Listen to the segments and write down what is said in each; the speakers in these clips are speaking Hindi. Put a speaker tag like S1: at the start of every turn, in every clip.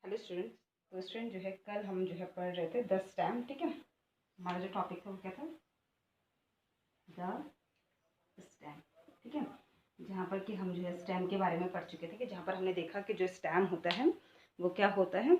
S1: Hello student. तो स्टूडेंट जो है कल हम जो है पढ़ रहे थे 10 स्टेम, ठीक है। हमारा जो टॉपिक था वो क्या था, 10 स्टेम, ठीक है। जहाँ पर कि हम जो है स्टेम के बारे में पढ़ चुके थे कि जहाँ पर हमने देखा कि जो स्टेम होता है वो क्या होता है।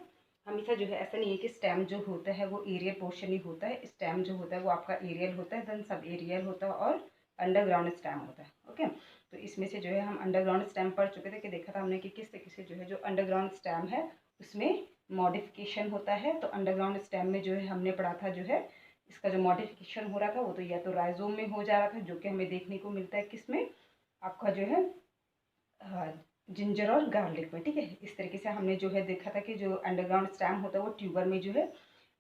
S1: हमेशा जो है ऐसा नहीं है कि स्टेम जो होता है वो एरियल पोर्शन ही होता है। स्टेम जो होता है वो आपका एरियल होता है, देन सब एरियल होता है और अंडरग्राउंड स्टेम होता है। ओके, तो इसमें से जो है हम अंडरग्राउंड स्टेम पढ़ चुके थे कि देखा था हमने कि किस तरीके से जो है जो अंडरग्राउंड स्टेम है उसमें मॉडिफिकेशन होता है। तो अंडरग्राउंड स्टेम में जो है हमने पढ़ा था जो है इसका जो मॉडिफिकेशन हो रहा था वो तो या तो राइजोम में हो जा रहा था, जो कि हमें देखने को मिलता है किसमें, आपका जो है जिंजर और गार्लिक में, ठीक है। इस तरीके से हमने जो है देखा था कि जो अंडरग्राउंड स्टेम होता है वो ट्यूबर में जो है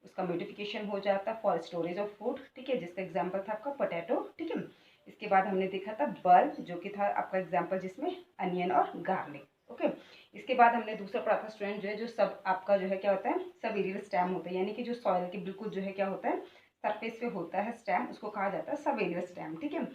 S1: उसका मॉडिफिकेशन हो जाता है फॉर स्टोरेज ऑफ फूड, ठीक है, जिसका एग्जांपल था आपका पोटैटो, ठीक है। इसके बाद हमने देखा था बल्ब, जो कि था आपका एग्जांपल जिसमें अनियन और गार्लिक। ओके, इसके बाद हमने दूसरा पढ़ा था स्टूडेंट जो है जो सब आपका जो है क्या होता है, सब एरियल स्टेम होता है, यानी कि जो सॉइल के बिल्कुल जो है क्या होता है सरफेस पे होता है स्टेम, उसको कहा जाता है सब एरियल स्टेम, ठीक है।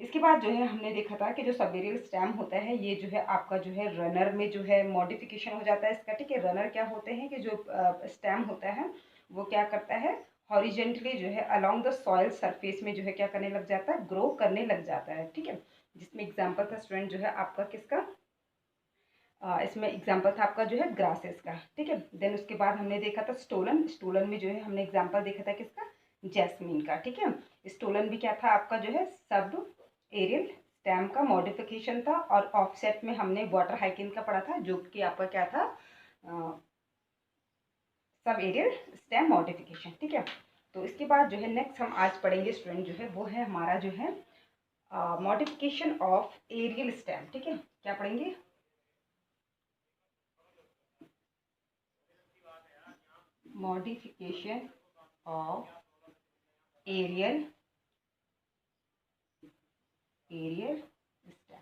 S1: इसके बाद जो है हमने देखा था कि जो सब एरियल स्टेम होता है ये जो है आपका जो है रनर में जो है मॉडिफिकेशन हो जाता है इसका, ठीक है। रनर क्या होते हैं कि जो स्टेम होता है वो क्या करता है, हॉरिजेंटली जो है अलोंग द सॉइल सरफेस में जो है क्या करने लग जाता है, ग्रो करने लग जाता है, ठीक है। जिसमें एग्जाम्पल था स्टूडेंट जो है आपका किसका, इसमें एग्जाम्पल था आपका जो है ग्रासेस का, ठीक है। देन उसके बाद हमने देखा था स्टोलन, स्टोलन में जो है हमने एग्जाम्पल देखा था किसका, जैस्मीन का, ठीक है। स्टोलन भी क्या था आपका जो है सब एरियल स्टेम का मॉडिफिकेशन था। और ऑफसेट में हमने वाटर हाइकिन का पढ़ा था जो कि आपका क्या था, सब एरियल स्टेम मॉडिफिकेशन, ठीक है। तो इसके बाद जो है नेक्स्ट हम आज पढ़ेंगे स्टूडेंट जो है वो है हमारा जो है मॉडिफिकेशन ऑफ एरियल स्टेम, ठीक है। क्या पढ़ेंगे, मॉडिफिकेशन ऑफ एरियल स्टेम,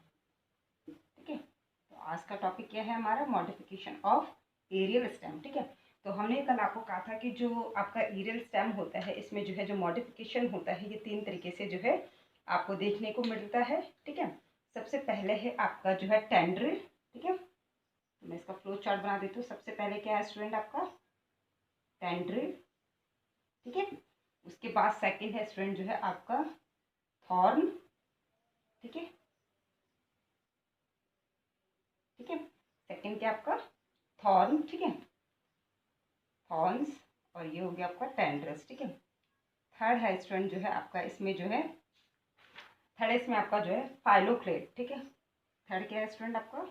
S1: ठीक है। तो आज का टॉपिक क्या है हमारा, मॉडिफिकेशन ऑफ एरियल स्टेम, ठीक है। तो हमने कल आपको कहा था कि जो आपका एरियल स्टेम होता है इसमें जो है जो मॉडिफिकेशन होता है ये 3 तरीके से जो है आपको देखने को मिलता है, ठीक है। सबसे पहले है आपका जो है टेंड्रिल, ठीक है। तो मैं इसका फ्लो चार्ट बना देती हूँ। सबसे पहले क्या है स्टूडेंट आपका टेंड्रिल, ठीक है। उसके बाद सेकंड है स्टूडेंट जो है आपका थॉर्न, ठीक है, ठीक है। सेकंड क्या आपका थॉर्न, ठीक है, थॉर्न्स। और ये हो गया आपका टेंड्रस, ठीक है। थर्ड है स्टूडेंट जो है आपका इसमें जो है थर्ड इसमें आपका जो है फाइलोक्लेट, ठीक है। थर्ड क्या है स्टूडेंट आपका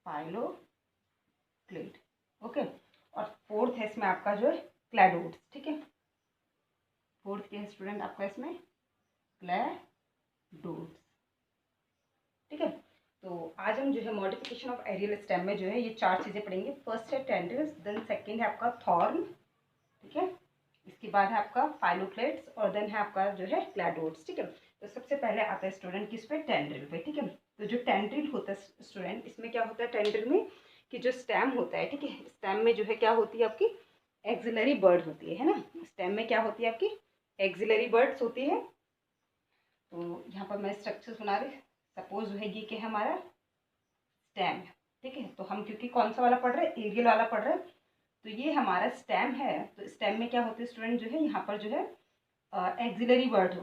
S1: फाइलोक्लेट, ओके। और फोर्थ है इसमें आपका जो है क्लैडोड्स, ठीक है। फोर्थ क्या है स्टूडेंट आपका इसमें क्लैडोड्स, ठीक है। तो आज हम जो है मॉडिफिकेशन ऑफ एरियल स्टेम में जो है ये 4 चीज़ें पढ़ेंगे। फर्स्ट है टेंड्रिल्स, देन सेकंड है आपका थॉर्न, ठीक है। इसके बाद है आपका फाइलोक्लेट्स और देन है आपका जो है क्लैडोड्स, ठीक है। तो सबसे पहले आता है स्टूडेंट किस पे, टेंड्रिल पे, ठीक है। तो जो टेंड्रिल होता है स्टूडेंट इसमें क्या होता है टेंड्रिल में कि जो स्टेम होता है, ठीक है, स्टेम में जो है क्या होती है आपकी एक्सिलरी बर्ड होती है ना। स्टेम में क्या होती है आपकी एक्सिलरी बर्ड्स होती है। तो यहाँ पर मैं स्ट्रक्चर बना रही, सपोज है ये क्या है हमारा स्टेम, ठीक है। तो हम क्योंकि कौन सा वाला पढ़ रहे हैं, एरियल वाला पढ़ रहे हैं, तो ये हमारा स्टेम है। तो स्टेम में क्या होते हैं स्टूडेंट जो है यहाँ पर जो है एक्सिलरी बर्ड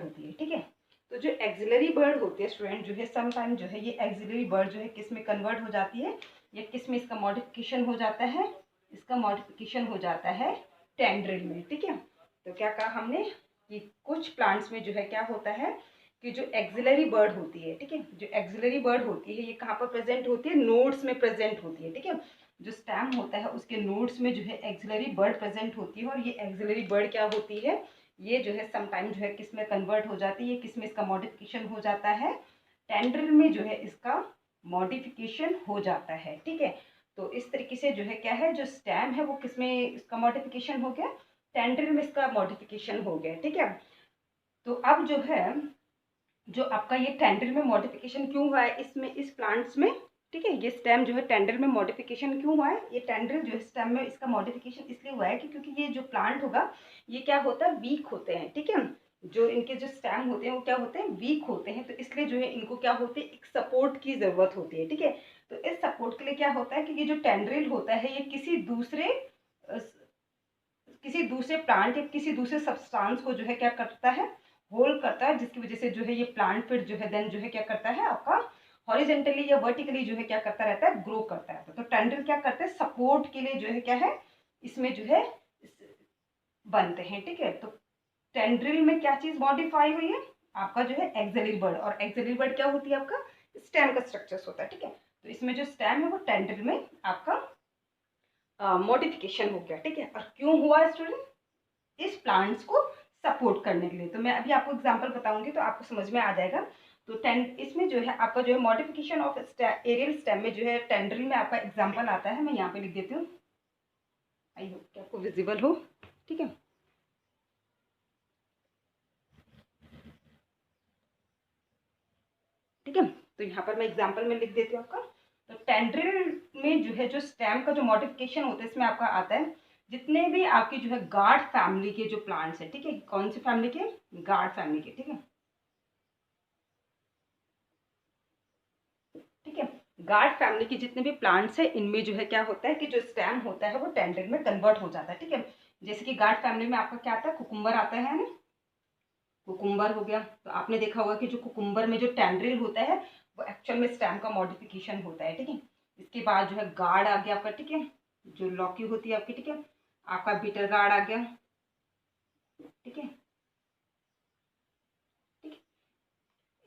S1: होती है, ठीक है। तो जो एक्सिलरी बर्ड होती है स्टूडेंट जो है समटाइम जो है ये एक्सिलरी बर्ड जो है किस में कन्वर्ट हो जाती है या किस में इसका मॉडिफिकेशन हो जाता है, इसका मॉडिफिकेशन हो जाता है टेंड्रिल में, ठीक है। तो क्या कहा हमने कि कुछ प्लांट्स में जो है क्या होता है कि जो एक्सिलरी बर्ड होती है, ठीक है, जो एक्सिलरी बर्ड होती है ये कहाँ पर प्रेजेंट होती है, नोड्स में प्रेजेंट होती है, ठीक है। जो स्टेम होता है उसके नोड्स में जो है एक्सिलरी बर्ड प्रेजेंट होती है और ये एक्सिलरी बर्ड क्या होती है, ये जो है समटाइम जो है किस में कन्वर्ट हो जाती है, किस में इसका मॉडिफिकेशन हो जाता है, टेंड्रिल में जो है इसका मॉडिफिकेशन हो जाता है, ठीक है। तो इस तरीके से जो है क्या है जो स्टेम है वो किस में इसका मॉडिफिकेशन हो गया, टेंड्रिल में इसका मॉडिफिकेशन हो गया, ठीक है। तो अब जो है जो आपका ये टेंड्रिल में मॉडिफिकेशन क्यों हुआ है इसमें, इस प्लांट्स में, ठीक है, ये स्टेम जो है टेंड्रिल में मॉडिफिकेशन क्यों हुआ है, ये टेंड्रिल जो है स्टेम में इसका मॉडिफिकेशन इसलिए हुआ है कि क्योंकि ये जो प्लांट होगा ये क्या होता है वीक होते हैं, ठीक है। जो इनके जो स्टेम होते हैं वो क्या होते हैं वीक होते हैं, तो इसलिए जो है इनको क्या होते हैं एक सपोर्ट की ज़रूरत होती है, ठीक है। तो इस सपोर्ट के लिए क्या होता है कि ये जो टेंड्रिल होता है ये किसी दूसरे प्लांट या किसी दूसरे सब्सटेंस को जो है क्या करता है, होल्ड करता है, जिसकी वजह से जो है ये प्लांट फिर जो है देन जो है क्या करता है आपका हॉरिजेंटली या वर्टिकली जो है क्या करता रहता है, ग्रो करता रहता है। तो टेंड्रिल क्या करते हैं, सपोर्ट के लिए जो है क्या है इसमें जो है बनते हैं। ठीक है, तो टेंड्रिल में क्या चीज मॉडिफाई हुई है, आपका जो है एक्सिलरी बर्ड, और एक्सिलरी बर्ड क्या होती है, आपका स्टेम का स्ट्रक्चर होता है। ठीक है, तो इसमें जो स्टेम है वो टेंड्रिल में आपका मॉडिफिकेशन हो गया। ठीक है, और क्यों हुआ स्टूडेंट, इस प्लांट्स को सपोर्ट करने के लिए। तो मैं अभी आपको एग्जांपल बताऊंगी तो आपको समझ में आ जाएगा। तो इसमें जो है आपका जो है मॉडिफिकेशन ऑफ एरियल स्टेम में जो है टेंड्रिल में आपका एग्जांपल आता है, मैं यहाँ पे लिख देती हूँ, आई होप कि आपको विजिबल हो। ठीक है, ठीक है, तो यहाँ पर मैं एग्जांपल में लिख देती हूँ आपका। तो टेंड्रिल में जो है जो स्टेम का जो मॉडिफिकेशन होता है इसमें आपका आता है जितने भी आपकी जो है गार्ड फैमिली के जो प्लांट्स है। ठीक है, कौन सी फैमिली के, गार्ड फैमिली के। ठीक है, ठीक है, गार्ड फैमिली के जितने भी प्लांट्स है इनमें जो है क्या होता है कि जो स्टेम होता है वो टेंड्रिल में कन्वर्ट हो जाता है। ठीक है, जैसे कि गार्ड फैमिली में आपका क्या आता है, कुकुम्बर आता है ना, कुकुम्बर हो गया। तो आपने देखा होगा कि जो कुकुम्बर में जो टेंड्रिल होता है वो एक्चुअल में स्टेम का मॉडिफिकेशन होता है। ठीक है, इसके बाद जो है गार्ड आ गया आपका। ठीक है, जो लौकी होती है आपकी। ठीक है, आपका बीटर गार्ड आ गया। ठीक है, ठीक है,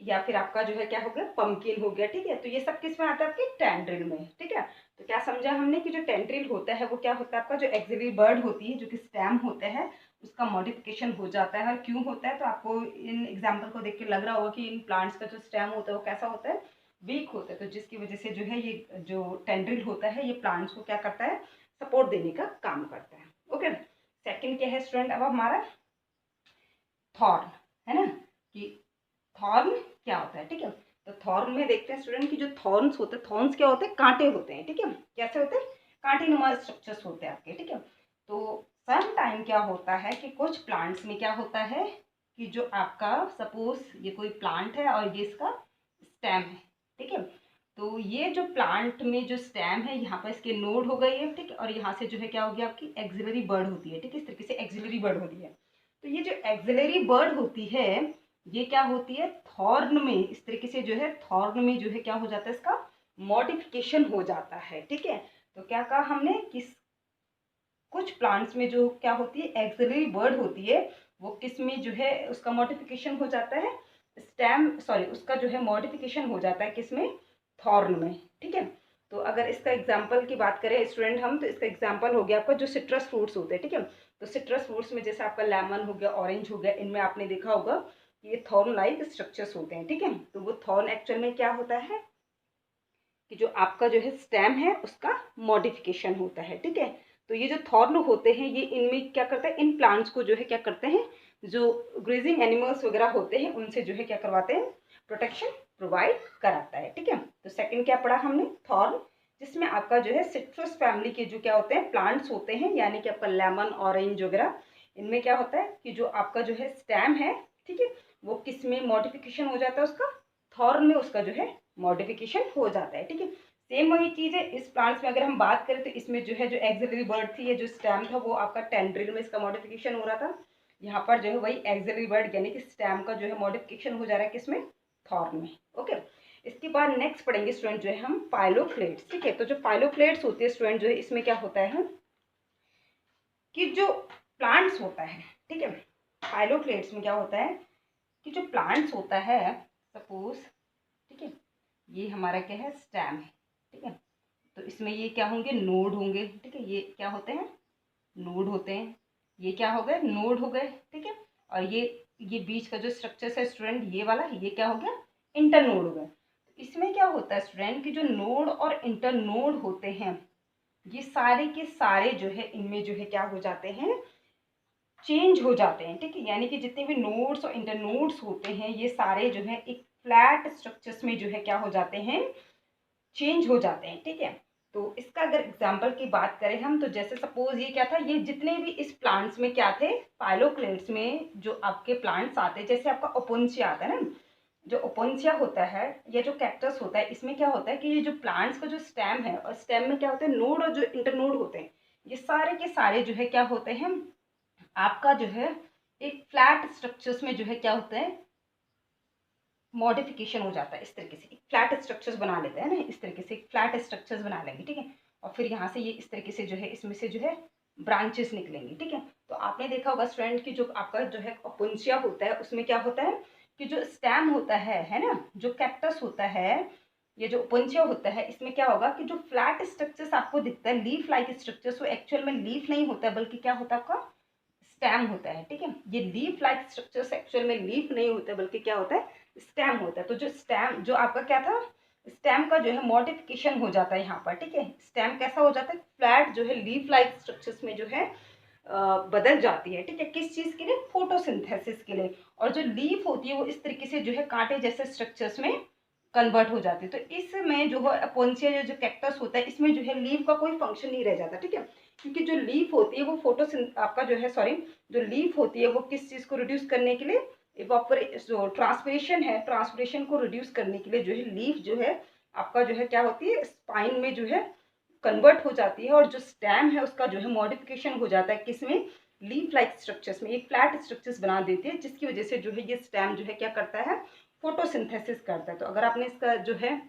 S1: या फिर आपका जो है क्या हो गया, पंपकिन हो गया। ठीक है, तो ये सब किस में आता है, आपके टेंड्रिल में। ठीक है, तो क्या समझा हमने कि जो टेंड्रिल होता है वो क्या होता है, आपका जो एक्सिलरी बर्ड होती है जो कि स्टेम होता है उसका मॉडिफिकेशन हो जाता है। और क्यों होता है, तो आपको इन एग्जाम्पल को देख के लग रहा होगा कि इन प्लांट्स का जो स्टेम होता है वो कैसा होता है, वीक होता है। तो जिसकी वजह से जो है ये जो टेंड्रिल होता है ये प्लांट्स को क्या करता है, सपोर्ट देने का काम करता है। ओके, सेकंड क्या है स्टूडेंट, अब हमारा थॉर्न है ना, कि थॉर्न क्या होता है। ठीक है, तो थॉर्न में देखते हैं स्टूडेंट की जो थॉर्न्स होते हैं, थॉर्न्स क्या होते हैं, कांटे होते हैं। ठीक है, कैसे होते हैं, कांटे नुमा स्ट्रक्चर्स होते हैं आपके। ठीक है, तो सम टाइम क्या होता है कि कुछ प्लांट्स में क्या होता है कि जो आपका सपोज ये कोई प्लांट है और ये इसका स्टेम है। ठीक है, तो ये जो प्लांट में जो स्टेम है यहाँ पर इसके नोड हो गई है। ठीक है, और यहाँ से जो है क्या होगी, आपकी एक्सिलरी बर्ड होती है। ठीक है, इस तरीके से एक्सिलरी बर्ड होती है। तो ये जो एक्सिलरी बर्ड होती है ये क्या होती है, थॉर्न में इस तरीके से जो है थॉर्न में जो है क्या हो जाता है, इसका मॉडिफिकेशन हो जाता है। ठीक है, तो क्या कहा हमने कि कुछ प्लांट्स में जो क्या होती है, एक्सिलरी बर्ड होती है, वो किस में जो है उसका मॉडिफिकेशन हो जाता है, स्टेम सॉरी उसका जो है मॉडिफिकेशन हो जाता है किस में, थॉर्न में। ठीक है, तो अगर इसका एग्जाम्पल की बात करें स्टूडेंट हम, तो इसका एग्जाम्पल हो गया आपका जो सिट्रस फ्रूट्स होते हैं। ठीक है, तो सिट्रस फ्रूट्स में जैसे आपका लेमन हो गया, ऑरेंज हो गया, इनमें आपने देखा होगा ये थॉर्न लाइक स्ट्रक्चर्स होते हैं। ठीक है, तो वो थॉर्न एक्चुअल में क्या होता है कि जो आपका जो है स्टेम है उसका मॉडिफिकेशन होता है। ठीक है, तो ये जो थॉर्न होते हैं ये इनमें क्या करते हैं, इन प्लांट्स को जो है क्या करते हैं, जो ग्रेजिंग एनिमल्स वगैरह होते हैं उनसे जो है क्या करवाते हैं, प्रोटेक्शन प्रोवाइड कराता है। ठीक है, तो सेकंड क्या पढ़ा हमने, थॉर्न, जिसमें आपका जो है सिट्रस फैमिली के जो क्या होते हैं प्लांट्स होते हैं, यानी कि आपका लेमन ऑरेंज वगैरह, इनमें क्या होता है कि जो आपका जो है स्टेम है, ठीक है, वो किस में मॉडिफिकेशन हो जाता है, उसका थॉर्न में उसका जो है मॉडिफिकेशन हो जाता है। ठीक है, सेम वही चीज़ है इस प्लांट्स में। अगर हम बात करें तो इसमें जो है जो एक्सिलरी बर्ड थी, ये जो स्टेम था वो आपका टेंड्रिल में इसका मॉडिफिकेशन हो रहा था। यहाँ पर जो है वही एक्सिलरी बर्ड यानी कि स्टेम का जो है मॉडिफिकेशन हो जा रहा है किसमें, थॉर्न में। ओके, इसके बाद नेक्स्ट पढ़ेंगे स्टूडेंट जो है हम फाइलोक्लेट्स। ठीक है, तो जो फाइलोक्लेट्स होती है स्टूडेंट जो है इसमें क्या होता है कि जो प्लांट्स होता है, ठीक है, फाइलोक्लेट्स में क्या होता है कि जो प्लांट्स होता है सपोज, ठीक है, ये हमारा क्या है, स्टेम है। ठीक है, तो इसमें ये क्या होंगे, नोड होंगे। ठीक है, ये क्या होते हैं, नोड होते हैं। ये क्या हो गए, नोड हो गए। ठीक है, और ये बीच का जो स्ट्रक्चर है स्टूडेंट ये वाला, ये क्या हो गया, इंटरनोड हो गया। तो इसमें क्या होता है स्टूडेंट कि जो नोड और इंटरनोड होते हैं ये सारे के सारे जो है इनमें जो है क्या हो जाते हैं, चेंज हो जाते हैं। ठीक है, यानी कि जितने भी नोड्स और इंटरनोड्स होते हैं ये सारे जो है एक फ्लैट स्ट्रक्चर्स में जो है क्या हो जाते हैं, चेंज हो जाते हैं। ठीक है, तो इसका अगर एग्जांपल की बात करें हम, तो जैसे सपोज ये क्या था, ये जितने भी इस प्लांट्स में क्या थे, फाइलोक्लेट्स में जो आपके प्लांट्स आते हैं, जैसे आपका ओपोन्सिया आता है ना, जो ओपोन्सिया होता है या जो कैक्टस होता है, इसमें क्या होता है कि ये जो प्लांट्स का जो स्टेम है, और स्टेम में क्या होता है, नोड और जो इंटरनोड होते हैं, ये सारे के सारे जो है क्या होते हैं आपका जो है एक फ्लैट स्ट्रक्चर्स में जो है क्या होता है मॉडिफिकेशन हो जाता है। इस तरीके से फ्लैट स्ट्रक्चर्स बना लेते हैं ना, इस तरीके से फ्लैट स्ट्रक्चर्स बना लेंगे, ठीक है। और फिर यहाँ से ये इस तरीके से जो है इसमें से जो है ब्रांचेस निकलेंगी, ठीक है। तो आपने देखा होगा स्टूडेंट की जो आपका जो है ओपोन्सिया होता है, उसमें क्या होता है कि जो स्टेम होता है ना, जो कैक्टस होता है, ये जो ओपोन्सिया होता है, इसमें क्या होगा कि जो फ्लैट स्ट्रक्चर्स आपको दिखता है, लीफ लाइक स्ट्रक्चर्स, वो एक्चुअल में लीफ नहीं होता है, बल्कि क्या होता है आपका स्टेम होता है, ठीक है। ये लीफ लाइक स्ट्रक्चर्स एक्चुअल में लीफ नहीं होता है, बल्कि क्या होता है स्टेम होता है। तो जो स्टेम जो आपका क्या था, स्टेम का जो है मॉडिफिकेशन हो जाता है यहाँ पर, ठीक है। स्टेम कैसा हो जाता है, फ्लैट जो है लीफ लाइक स्ट्रक्चर्स में जो है बदल जाती है, ठीक है। किस चीज़ के लिए, फोटोसिंथेसिस के लिए। और जो लीफ होती है वो इस तरीके से जो है कांटे जैसे स्ट्रक्चर्स में कन्वर्ट हो जाती है। तो इसमें जो है अपोन्सिया जो कैक्टस होता है, इसमें जो है लीफ का कोई फंक्शन नहीं रह जाता, ठीक है। क्योंकि जो लीफ होती है वो आपका जो है सॉरी जो लीफ होती है वो किस चीज़ को रिड्यूस करने के लिए, जो ट्रांसपिरेशन है, ट्रांसपिरेशन को रिड्यूस करने के लिए जो है लीफ जो है आपका जो है क्या होती है स्पाइन में जो है कन्वर्ट हो जाती है। और जो स्टेम है उसका जो है मॉडिफिकेशन हो जाता है किसमें, लीफ लाइक स्ट्रक्चर्स में, एक फ्लैट स्ट्रक्चर्स बना देती है, जिसकी वजह से जो है ये स्टेम जो है क्या करता है, फोटोसिंथेसिस करता है। तो अगर आपने इसका जो है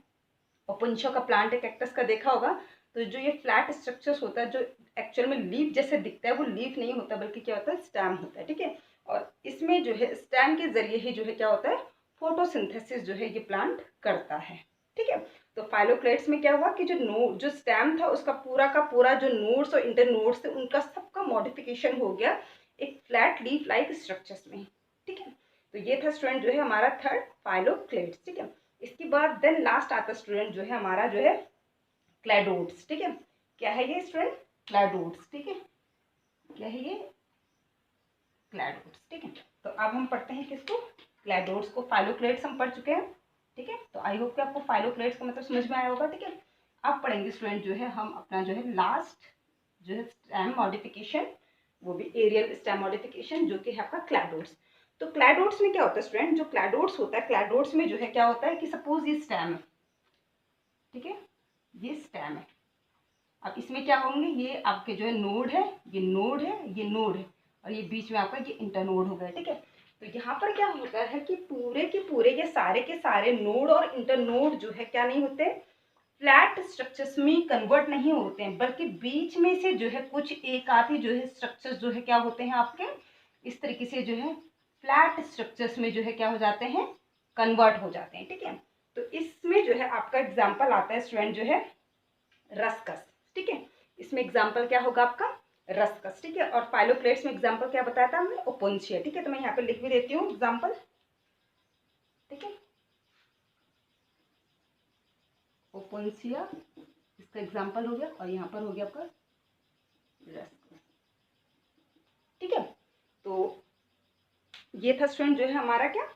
S1: ओपोन्सिया का प्लांट है कैक्टस का देखा होगा, तो जो ये फ्लैट स्ट्रक्चर्स होता है, जो एक्चुअल में लीफ जैसे दिखता है, वो लीफ नहीं होता बल्कि क्या होता है स्टेम होता है, ठीक है। और इसमें जो है स्टेम के जरिए ही जो है क्या होता है फोटोसिंथेसिस जो है ये प्लांट करता है, ठीक है। तो फाइलोक्लेट्स में क्या हुआ कि जो स्टेम था उसका पूरा का पूरा जो नोड्स और इंटरनोड्स थे उनका सबका मॉडिफिकेशन हो गया एक फ्लैट लीफ लाइक स्ट्रक्चर्स में, ठीक है। तो ये था स्टूडेंट जो है हमारा थर्ड फाइलोक्लेट्स, ठीक है। इसके बाद देन लास्ट आता स्टूडेंट जो है हमारा जो है क्लैडोड्स, ठीक है। क्या है ये स्टूडेंट, क्लैडोड्स, ठीक है। क्या है ये, क्लैडोड्स, ठीक है। तो अब हम पढ़ते हैं किसको, क्लैडोड्स को। फाइलोक्लेट्स हम पढ़ चुके हैं, ठीक है। तो आई होप कि आपको फाइलोक्लेट्स का मतलब समझ में आया होगा, ठीक है। अब पढ़ेंगे स्टूडेंट जो है हम अपना जो है लास्ट जो है स्टेम मॉडिफिकेशन, वो भी एरियल स्टेम मॉडिफिकेशन, जो कि है आपका क्लैडोड्स। तो क्लैडोड्स में क्या होता है स्टूडेंट, जो क्लैडोड्स होता है, क्लैडोड्स में जो है क्या होता है कि सपोज ये स्टेम है, ठीक है, ये स्टेम है। अब इसमें क्या होंगे, ये आपके जो है नोड है, ये नोड है, ये नोड है, और ये बीच में आपका ये इंटरनोड हो गया, ठीक है। तो यहाँ पर क्या होता है कि पूरे के पूरे के सारे नोड और इंटरनोड जो है क्या नहीं होते, फ्लैट स्ट्रक्चर्स में कन्वर्ट नहीं होते हैं, बल्कि बीच में से जो है कुछ एक आधी जो है स्ट्रक्चर्स जो है क्या होते हैं आपके इस तरीके से जो है फ्लैट स्ट्रक्चर्स में जो है क्या हो जाते हैं, कन्वर्ट हो जाते हैं, ठीक है। तो इसमें जो है आपका एग्जाम्पल आता है स्टूडेंट जो है रस्कस, ठीक है। इसमें एग्जाम्पल क्या होगा आपका रस्कस, ठीक है। और फाइलोक्लेट्स में एग्जाम्पल क्या बताया था हमने, ओपोन्सिया, ठीक है। तो मैं यहाँ पे लिख भी देती हूँ एग्जाम्पल, ठीक है। ओपोन्सिया इसका एग्जाम्पल हो गया, और यहाँ पर हो गया आपका रस्कस, ठीक है। तो ये था स्टूडेंट जो है हमारा क्या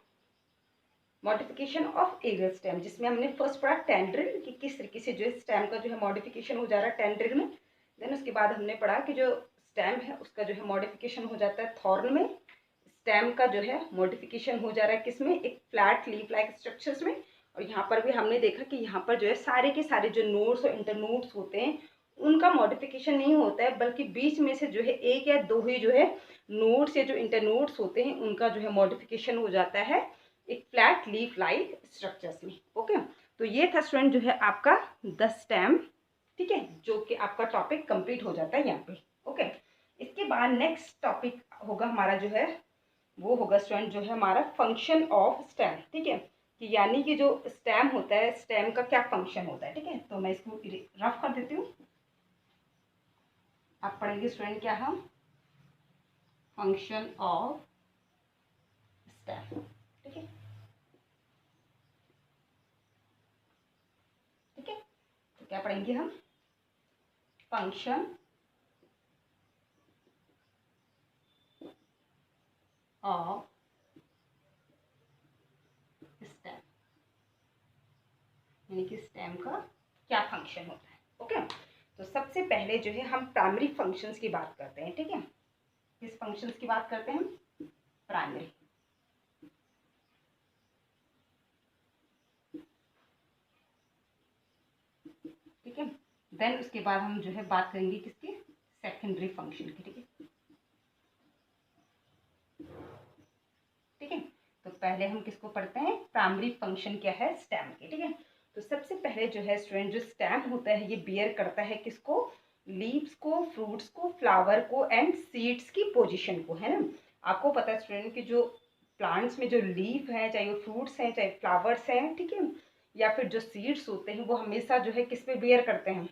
S1: मॉडिफिकेशन ऑफ एरियल स्टेम, जिसमें हमने फर्स्ट पढ़ा टेंड्रिल कि किस तरीके से जो है स्टेम का जो है मॉडिफिकेशन हो जा रहा है टेंड्रिल में। देन उसके बाद हमने पढ़ा कि जो स्टेम है उसका जो है मॉडिफिकेशन हो जाता है थॉर्न में। स्टेम का जो है मॉडिफिकेशन हो जा रहा है किसमें, एक फ्लैट लीफ लाइक स्ट्रक्चर्स में। और यहाँ पर भी हमने देखा कि यहाँ पर जो है सारे के सारे जो नोड्स और इंटरनोड्स होते हैं उनका मॉडिफिकेशन नहीं होता है, बल्कि बीच में से जो है एक या दो ही जो है नोड्स या जो इंटरनोड्स होते हैं उनका जो है मॉडिफिकेशन हो जाता है एक फ्लैट लीफ लाइक स्ट्रक्चर्स में, ओके। तो ये था स्टूडेंट जो है आपका द स्टेम, ठीक है, जो कि आपका टॉपिक कंप्लीट हो जाता है यहाँ पे, ओके। इसके बाद नेक्स्ट टॉपिक होगा हमारा जो है वो होगा स्टूडेंट जो है हमारा फंक्शन ऑफ स्टेम, ठीक है, कि यानी कि जो स्टेम होता है स्टेम का क्या फंक्शन होता है, ठीक है। तो मैं इसको रफ कर देती हूँ। आप पढ़ेंगे स्टूडेंट क्या, हम फंक्शन ऑफ स्टेम, ठीक है, ठीक है। तो क्या पढ़ेंगे हम, फंक्शन ऑफ स्टेम, यानी कि स्टेम का क्या फंक्शन होता है, ओके। तो सबसे पहले जो है हम प्राइमरी फंक्शंस की बात करते हैं, ठीक है। किस फंक्शंस की बात करते हैं हम, प्राइमरी, देन उसके बाद हम जो है बात करेंगे किसके, सेकेंडरी फंक्शन की। ठीक है, ठीक है। तो पहले हम किसको पढ़ते हैं, प्राइमरी फंक्शन क्या है स्टेम के। ठीक है, तो सबसे पहले जो है स्टूडेंट, जो स्टेम होता है ये बियर करता है किसको, लीव्स को, फ्रूट्स को, फ्लावर को एंड सीड्स की पोजीशन को, है ना। आपको पता है स्टूडेंट कि जो प्लांट्स में जो लीफ है, चाहे वो फ्रूट्स हैं चाहे फ्लावर्स हैं, ठीक है, या फिर जो सीड्स होते हैं, वो हमेशा जो है किस पे बियर करते हैं,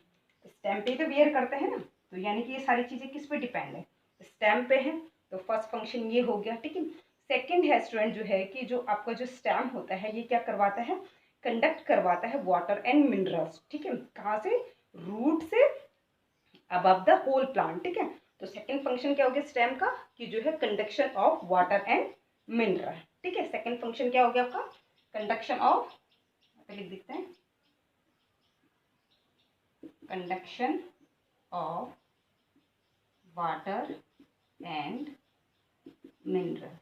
S1: स्टेम पे तो बियर करते हैं ना। तो यानी कि ये सारी चीज़ें किस पे डिपेंड है, स्टेम पे है। तो फर्स्ट फंक्शन ये हो गया। ठीक है, सेकेंड है स्टूडेंट जो है कि जो आपका जो स्टेम होता है ये क्या करवाता है, कंडक्ट करवाता है वाटर एंड मिनरल्स। ठीक है, कहाँ से, रूट से अबव द होल प्लांट। ठीक है, तो सेकंड फंक्शन क्या हो गया स्टेम का, कि जो है conduction of water and mineral. ठीक है, सेकंड फंक्शन क्या हो गया आपका, कंडक्शन ऑफ, लिख देते हैं, conduction of water and mineral.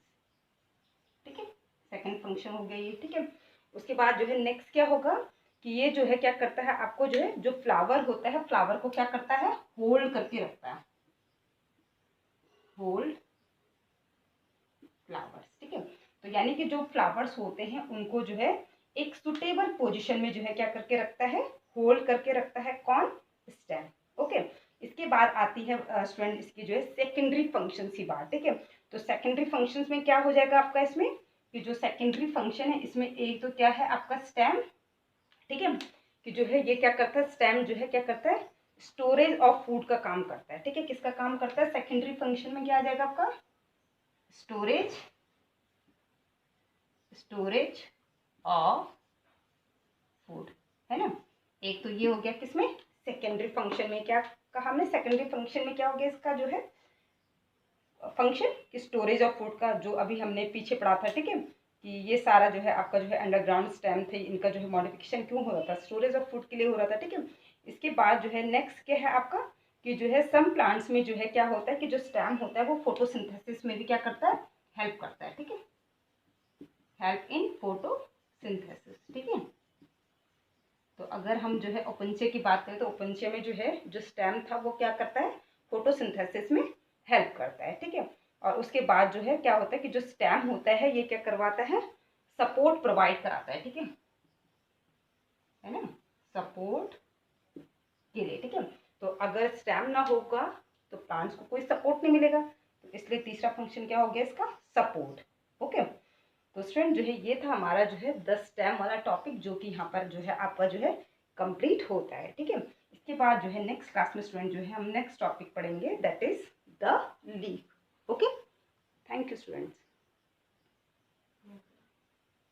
S1: ठीक है, सेकंड फंक्शन हो गया ये। ठीक है, उसके बाद जो है नेक्स्ट क्या होगा कि ये जो है क्या करता है, आपको जो है जो फ्लावर होता है, फ्लावर को क्या करता है, होल्ड करके रखता है, होल्ड फ्लावर्स। ठीक है, तो यानी कि जो फ्लावर्स होते हैं उनको जो है एक सुटेबल पोजीशन में जो है क्या करके रखता है, होल्ड करके रखता है, कौन, स्टेम। ओके, इसके बाद आती है स्टूडेंट इसकी जो है सेकेंडरी फंक्शन की बात। ठीक है, तो सेकेंडरी फंक्शंस में क्या हो जाएगा आपका इसमें, कि जो सेकेंडरी फंक्शन है इसमें एक तो क्या है आपका स्टेम। ठीक है, कि जो है ये क्या करता है, स्टेम जो है क्या करता है, स्टोरेज ऑफ फूड का काम करता है। ठीक है, किसका काम करता है, सेकेंडरी फंक्शन में क्या आ जाएगा आपका, स्टोरेज, स्टोरेज ऑफ फूड, है ना। एक तो ये हो गया किसमें, सेकेंडरी फंक्शन में। क्या कहा हमने, सेकेंडरी फंक्शन में क्या हो गया इसका जो है फंक्शन, कि स्टोरेज ऑफ फूड का, जो अभी हमने पीछे पढ़ा था। ठीक है, कि ये सारा जो है आपका जो है अंडरग्राउंड स्टेम थे, इनका जो है मॉडिफिकेशन क्यों हो रहा था, स्टोरेज ऑफ फूड के लिए हो रहा था। ठीक है, इसके बाद जो है नेक्स्ट क्या है आपका, कि जो है सम प्लांट्स में जो है क्या होता है कि जो स्टेम होता है वो फोटोसिंथेसिस में भी क्या करता है, हेल्प करता है। ठीक है, हेल्प इन फोटोसिंथेसिस। ठीक है, तो अगर हम जो है ओपनचे की बात करें तो ओपनचे में जो है जो स्टेम था वो क्या करता है, फोटोसिंथेसिस में हेल्प करता है। ठीक है, और उसके बाद जो है क्या होता है कि जो स्टेम होता है ये क्या करवाता है, सपोर्ट प्रोवाइड कराता है। ठीक है ना, सपोर्ट के लिए। ठीक है, तो अगर स्टेम ना होगा तो प्लांट्स को कोई सपोर्ट नहीं मिलेगा, तो इसलिए तीसरा फंक्शन क्या हो गया इसका, सपोर्ट। ओके, तो स्टूडेंट जो है ये था हमारा जो है 10 स्टेम वाला टॉपिक, जो कि यहाँ पर जो है आपका जो है कंप्लीट होता है। ठीक है, इसके बाद जो है नेक्स्ट क्लास में स्टूडेंट जो है हम नेक्स्ट टॉपिक पढ़ेंगे, that is the leaf. Okay, thank you students.